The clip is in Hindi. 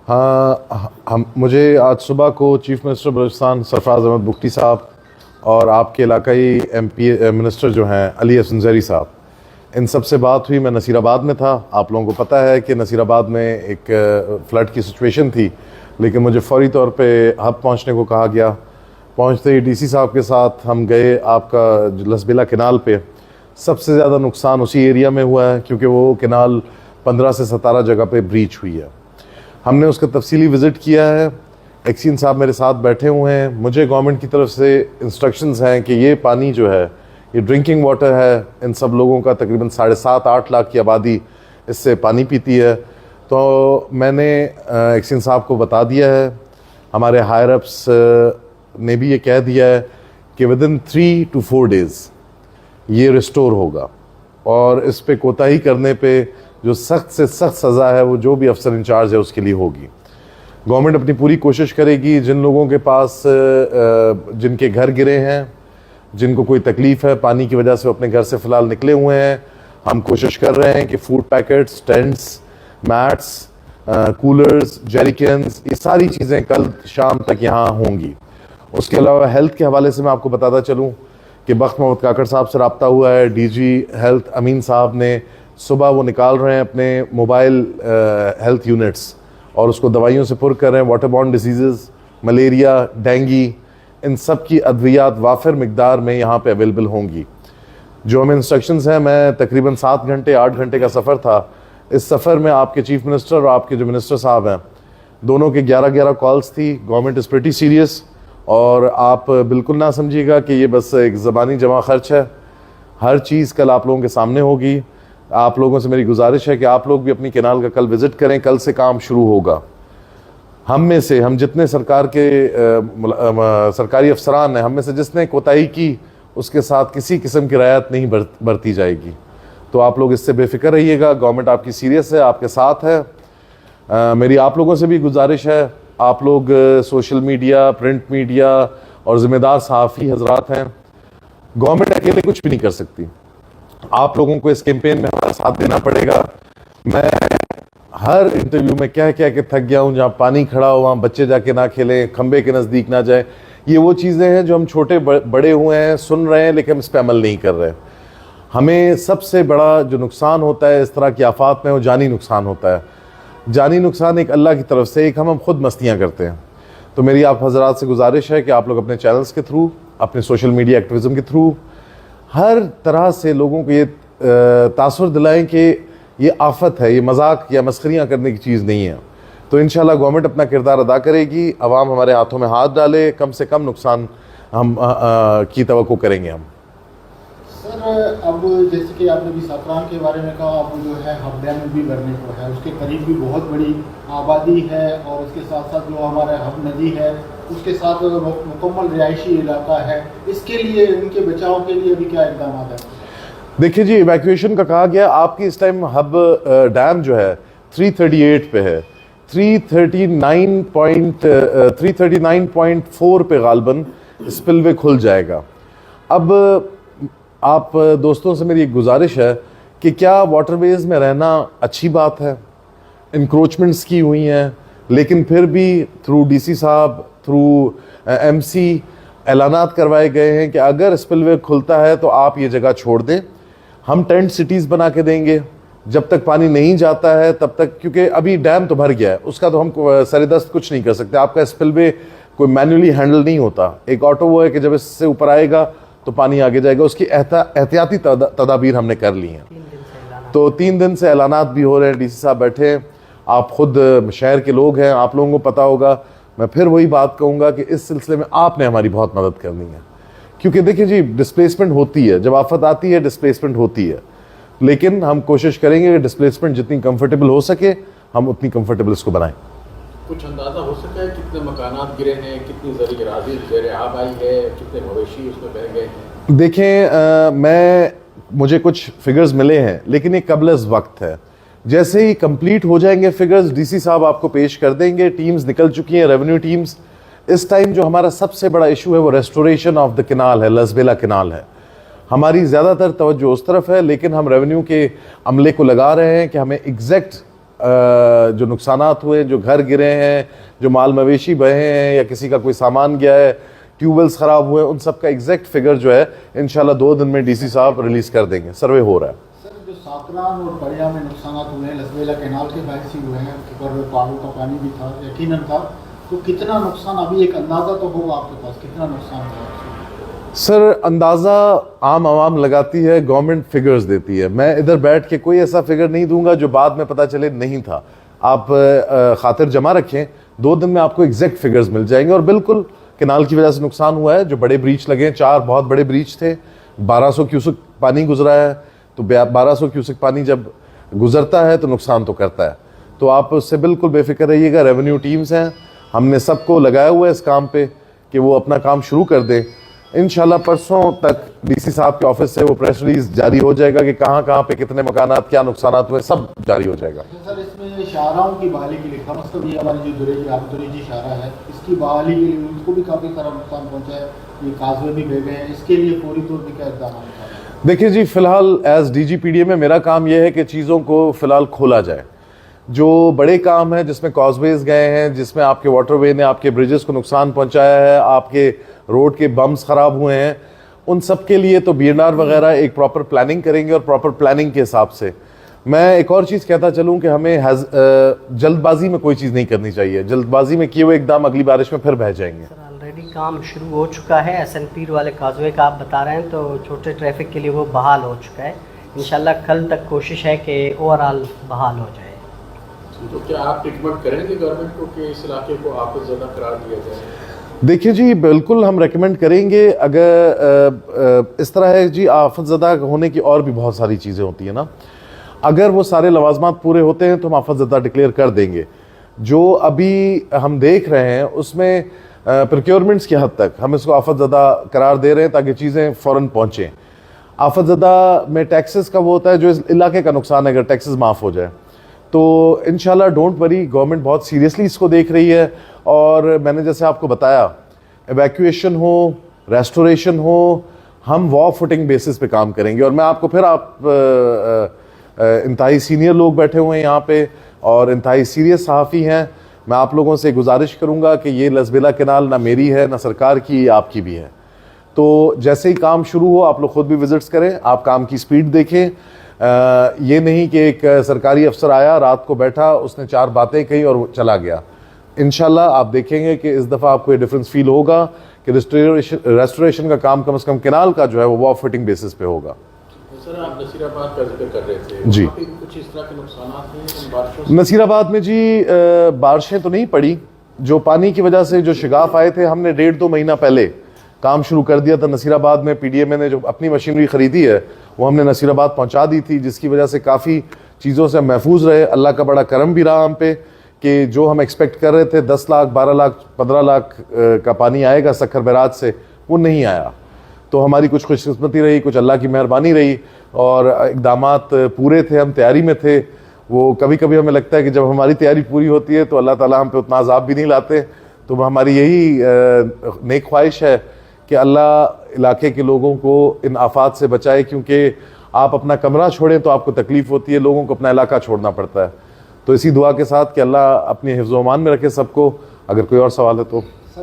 हाँ, हम मुझे आज सुबह को चीफ मिनिस्टर बलूचिस्तान सरफराज अहमद बुगटी साहब और आपके इलाकाई एमपी मिनिस्टर जो हैं अली हसन जरी साहब, इन सब से बात हुई। मैं नसीराबाद में था। आप लोगों को पता है कि नसीराबाद में एक फ्लड की सिचुएशन थी, लेकिन मुझे फौरी तौर पे हब पहुंचने को कहा गया। पहुंचते ही डीसी साहब के साथ हम गए आपका लसबेला केनाल पे। सबसे ज़्यादा नुकसान उसी एरिया में हुआ है क्योंकि वो केनाल 15 से 17 जगह पे ब्रीच हुई है। हमने उसका तफसीली विज़िट किया है। एक्सीन साहब मेरे साथ बैठे हुए हैं। मुझे गवर्नमेंट की तरफ से इंस्ट्रक्शंस हैं कि ये पानी जो है ये ड्रिंकिंग वाटर है। इन सब लोगों का तकरीबन 7.5-8 लाख की आबादी इससे पानी पीती है। तो मैंने एक्सीन साहब को बता दिया है। हमारे हायर अप्स ने भी ये कह दिया है कि विदिन 3 to 4 डेज़ ये रिस्टोर होगा, और इस पे कोताही करने पे जो सख्त से सख्त सज़ा है वो जो भी अफसर इंचार्ज है उसके लिए होगी। गवर्नमेंट अपनी पूरी कोशिश करेगी। जिन लोगों के पास जिनके घर गिरे हैं, जिनको कोई तकलीफ़ है पानी की वजह से, वो अपने घर से फ़िलहाल निकले हुए हैं। हम कोशिश कर रहे हैं कि food packets, tents, mats, coolers, jerrycans, ये सारी चीज़ें कल शाम तक यहाँ होंगी। उसके अलावा हेल्थ के हवाले से मैं आपको बताता चलूँ कि बख्त मोहम्मद काकड़ साहब से रब्ता हुआ है। डीजी हेल्थ अमीन साहब ने सुबह वो निकाल रहे हैं अपने मोबाइल हेल्थ यूनिट्स और उसको दवाइयों से पुर कर रहे हैं। Water borne disease, malaria, dengue, इन सब की अद्वियात वाफिर मिकदार में यहाँ पे अवेलेबल होंगी। जो हमें इंस्ट्रक्शंस हैं, मैं तकरीबन 7 घंटे 8 घंटे का सफ़र था। इस सफ़र में आपके चीफ मिनिस्टर और आपके जो मिनिस्टर साहब हैं, दोनों के 11-11 कॉल्स थी। गवर्नमेंट इज़ प्रीटी सीरियस, और आप बिल्कुल ना समझिएगा कि ये बस एक ज़बानी जमा खर्च है। हर चीज़ कल आप लोगों के सामने होगी। आप लोगों से मेरी गुजारिश है कि आप लोग भी अपनी केनाल का कल विज़िट करें। कल से काम शुरू होगा। हम जितने सरकारी अफसरान हैं, हम में से जिसने कोताही की उसके साथ किसी किस्म की रियायत नहीं बरती जाएगी। तो आप लोग इससे बेफिक्र रहिएगा। गवर्नमेंट आपकी सीरियस है, आपके साथ है। मेरी आप लोगों से भी गुजारिश है, आप लोग सोशल मीडिया, प्रिंट मीडिया और ज़िम्मेदार सहाफ़ी हजरात हैं। गवर्नमेंट अकेले कुछ भी नहीं कर सकती। आप लोगों को इस कैंपेन में हमारा साथ देना पड़ेगा। मैं हर इंटरव्यू में कह के थक गया हूँ, जहाँ पानी खड़ा हो वहाँ बच्चे जाके ना खेलें, खंबे के नज़दीक ना जाए। ये वो चीज़ें हैं जो हम छोटे बड़े हुए हैं, सुन रहे हैं, लेकिन हम इस पर अमल नहीं कर रहे। हमें सबसे बड़ा जो नुकसान होता है इस तरह की आफात में, वो जानी नुकसान होता है। जानी नुकसान एक अल्लाह की तरफ से, एक हम खुद मस्तियाँ करते हैं। तो मेरी आप हजरात से गुजारिश है कि आप लोग अपने चैनल्स के थ्रू, अपने सोशल मीडिया एक्टिविज़म के थ्रू हर तरह से लोगों को ये तासुर दिलाएं कि ये आफत है, ये मजाक या मस्खरियाँ करने की चीज़ नहीं है। तो इंशाल्लाह गवर्नमेंट अपना किरदार अदा करेगी। अवाम हमारे हाथों में हाथ डाले, कम से कम नुकसान हम की तवक्को करेंगे हम। सर, अब जैसे कि आपने भी साकरान के बारे में कहा, अब जो है हब डैम भी भरने को है, उसके करीब भी बहुत बड़ी आबादी है, और उसके साथ साथ जो हमारे हब नदी है उसके साथ मुकम्मल रिहायशी इलाका है। इसके लिए, उनके बचाव के लिए भी क्या इक़दाम है? देखिए जी, इवैक्यूएशन का कहा गया। आपकी इस टाइम हब डैम जो है 338 पे है। 339.4 पे गालबन स्पिलवे खुल जाएगा। अब आप दोस्तों से मेरी एक गुजारिश है कि क्या वाटरवेज़ में रहना अच्छी बात है? इंक्रोचमेंट्स की हुई हैं, लेकिन फिर भी थ्रू डीसी साहब, थ्रू एमसी ऐलानात करवाए गए हैं कि अगर स्पिलवे खुलता है तो आप ये जगह छोड़ दें। हम टेंट सिटीज़ बना के देंगे जब तक पानी नहीं जाता है तब तक, क्योंकि अभी डैम तो भर गया है, उसका तो हम सरेदस्त कुछ नहीं कर सकते। आपका स्पिलवे कोई मैन्युअली हैंडल नहीं होता। एक ऑटो वो है कि जब इससे ऊपर आएगा तो पानी आगे जाएगा। उसकी एहतियाती तदाबीर हमने कर ली हैं। तो 3 दिन से ऐलानात भी हो रहे हैं। डीसी साहब बैठे हैं, आप खुद शहर के लोग हैं, आप लोगों को पता होगा। मैं फिर वही बात कहूँगा कि इस सिलसिले में आपने हमारी बहुत मदद करनी है, क्योंकि देखिए जी, डिस्प्लेसमेंट होती है, जब आफत आती है डिस्प्लेसमेंट होती है, लेकिन हम कोशिश करेंगे कि डिस्प्लेसमेंट जितनी कंफर्टेबल हो सके हम उतनी कंफर्टेबल इसको बनाएं। कुछ अंदाज़ा हो सका है कितने मकानात गिरे हैं, कितनी ज़रीअ अराज़ी ज़ेर आब आई है, कितने मवेशी उसमें बह गए हैं? देखें, मुझे कुछ फिगर्स मिले हैं, लेकिन ये कबल वक्त है। जैसे ही कंप्लीट हो जाएंगे फिगर्स, डीसी साहब आपको पेश कर देंगे। टीम्स निकल चुकी हैं, रेवेन्यू टीम्स। इस टाइम जो हमारा सबसे बड़ा इशू है वो रेस्टोरेशन ऑफ द केनाल है, लसबेला केनाल है। हमारी ज़्यादातर तवज्जो उस तरफ है, लेकिन हम रेवेन्यू के अमले को लगा रहे हैं कि हमें एग्जैक्ट जो नुकसानात हुए, जो घर गिरे हैं, जो माल मवेशी बहे हैं या किसी का कोई सामान गया है, ट्यूबवेल्स ख़राब हुए, उन सब का एग्जैक्ट फिगर जो है इंशाल्लाह 2 दिन में डीसी साहब रिलीज़ कर देंगे। सर्वे हो रहा है। सर, जो साकरान और बड़िया में नुकसान हुए हैं, लसबेला कैनाल के बायस ही हुए हैं, ऊपर पहाड़ों का पानी भी था, यकीनन था, तो कितना नुकसान, अभी एक अंदाज़ा तो होगा आपके पास, कितना नुकसान हुआ? सर, अंदाज़ा आम आवाम लगाती है, गवर्नमेंट फिगर्स देती है। मैं इधर बैठ के कोई ऐसा फिगर नहीं दूंगा जो बाद में पता चले नहीं था। आप खातिर जमा रखें, 2 दिन में आपको एग्जैक्ट फिगर्स मिल जाएंगे। और बिल्कुल कैनाल की वजह से नुकसान हुआ है, जो बड़े ब्रीच लगे हैं, 4 बहुत बड़े ब्रीच थे, 1200 क्यूसेक पानी गुजरा है, तो 1200 क्यूसेक पानी जब गुजरता है तो नुकसान तो करता है। तो आप उससे बिल्कुल बेफिक्र रहिएगा। रेवेन्यू टीम्स हैं, हमने सबको लगाया हुआ है इस काम पे कि वो अपना काम शुरू कर दें। इंशाल्लाह परसों तक डीसी साहब के ऑफिस से वो प्रेस रिलीज जारी हो जाएगा कि कहाँ कहाँ पे कितने मकानात, क्या नुकसानात हुए, सब जारी हो जाएगा। सर, इसमें शाहराओं की बहाली के लिए, मतलब ये हमारी जो दुरेजी शाहरा है, इसकी बहाली के लिए उनको भी काफ़ी सारा नुकसान पहुँचा है, ये काजवे भी गए हैं, इसके लिए पूरी तौर पर क्या इकदाम उठा रहे हैं? देखिए जी, फिलहाल एज DGPDA में मेरा काम यह है कि चीज़ों को फिलहाल खोला जाए। जो बड़े काम हैं जिसमें कॉजवेज गए हैं, जिसमें आपके वाटरवे ने आपके ब्रिजेस को नुकसान पहुंचाया है, आपके रोड के बम्स ख़राब हुए हैं, उन सब के लिए तो BNR वगैरह एक प्रॉपर प्लानिंग करेंगे। और प्रॉपर प्लानिंग के हिसाब से मैं एक और चीज़ कहता चलूँ कि हमें जल्दबाजी में कोई चीज़ नहीं करनी चाहिए। जल्दबाजी में किए हुए एकदम अगली बारिश में फिर बह जाएंगे। सर, ऑलरेडी काम शुरू हो चुका है, SNP वाले काजवे का आप बता रहे हैं, तो छोटे ट्रैफिक के लिए वो बहाल हो चुका है। इंशाल्लाह कल तक कोशिश है कि ओवरऑल बहाल हो जाए। तो क्या आप रिकमेंड करेंगे गवर्नमेंट को कि इस इलाके को आफत ज़दा करार दिया जाए? देखिए जी, बिल्कुल हम रेकमेंड करेंगे। अगर इस तरह है जी, आफत ज़दा होने की और भी बहुत सारी चीज़ें होती हैं ना, अगर वो सारे लवाजमात पूरे होते हैं तो हम आफत ज़दा डिक्लेयर कर देंगे। जो अभी हम देख रहे हैं उसमें प्रोक्योरमेंट्स की हद तक हम इसको आफत ज़दा करार दे रहे हैं ताकि चीज़ें फ़ौरन पहुँचें। आफत ज़दा में टैक्सेस का वो होता है जो इस इलाके का नुकसान है, अगर टैक्सेस माफ़ हो जाए तो इंशाल्लाह डोंट वरी, गवर्नमेंट बहुत सीरियसली इसको देख रही है। और मैंने जैसे आपको बताया, एवैक्यूएशन हो, रेस्टोरेशन हो, हम वॉर फुटिंग बेसिस पे काम करेंगे। और मैं आपको फिर इंतहाई सीनियर लोग बैठे हुए हैं यहाँ पे और इंतहाई सीरियस सहाफ़ी हैं, मैं आप लोगों से गुजारिश करूँगा कि ये लसबेला कैनाल ना मेरी है ना सरकार की, आपकी भी है। तो जैसे ही काम शुरू हो आप लोग खुद भी विजिट्स करें, आप काम की स्पीड देखें। ये नहीं कि एक सरकारी अफसर आया, रात को बैठा, उसने 4 बातें कही और चला गया। इंशाल्लाह आप देखेंगे कि इस दफ़ा आपको ये डिफरेंस फील होगा कि रेस्टोरेशन का काम कम से कम कैनाल का जो है वो वॉर फिटिंग बेसिस पे होगा। सर, आप नसीराबाद का जिक्र कर रहे थे जी, कुछ इस तरह के नुकसान हैं बारिशों से? नसीराबाद में जी बारिशें तो नहीं पड़ी, जो पानी की वजह से जो शिगाफ आए थे, हमने 1.5-2 महीना पहले काम शुरू कर दिया था नसीराबाद में। PDMA ने जो अपनी मशीनरी ख़रीदी है वो हमने नसीराबाद पहुंचा दी थी, जिसकी वजह से काफ़ी चीज़ों से महफूज रहे। अल्लाह का बड़ा करम भी रहा हम पे कि जो हम एक्सपेक्ट कर रहे थे 10 लाख, 12 लाख, 15 लाख का पानी आएगा सक्खर बैराज से, वो नहीं आया। तो हमारी कुछ खुशकिस्मती रही, कुछ अल्लाह की मेहरबानी रही और इक़दामात पूरे थे, हम तैयारी में थे। वो कभी कभी हमें लगता है कि जब हमारी तैयारी पूरी होती है तो अल्लाह ताला हम पे उतना अज़ाब भी नहीं लाते। तो हमारी यही नेक ख्वाहिश है कि अल्लाह इलाके के लोगों को इन आफात से बचाए, क्योंकि आप अपना कमरा छोड़ें तो आपको तकलीफ़ होती है, लोगों को अपना इलाका छोड़ना पड़ता है। तो इसी दुआ के साथ कि अल्लाह अपनी हिफ्ज़-ओ-अमान में रखे सबको। अगर कोई और सवाल है तो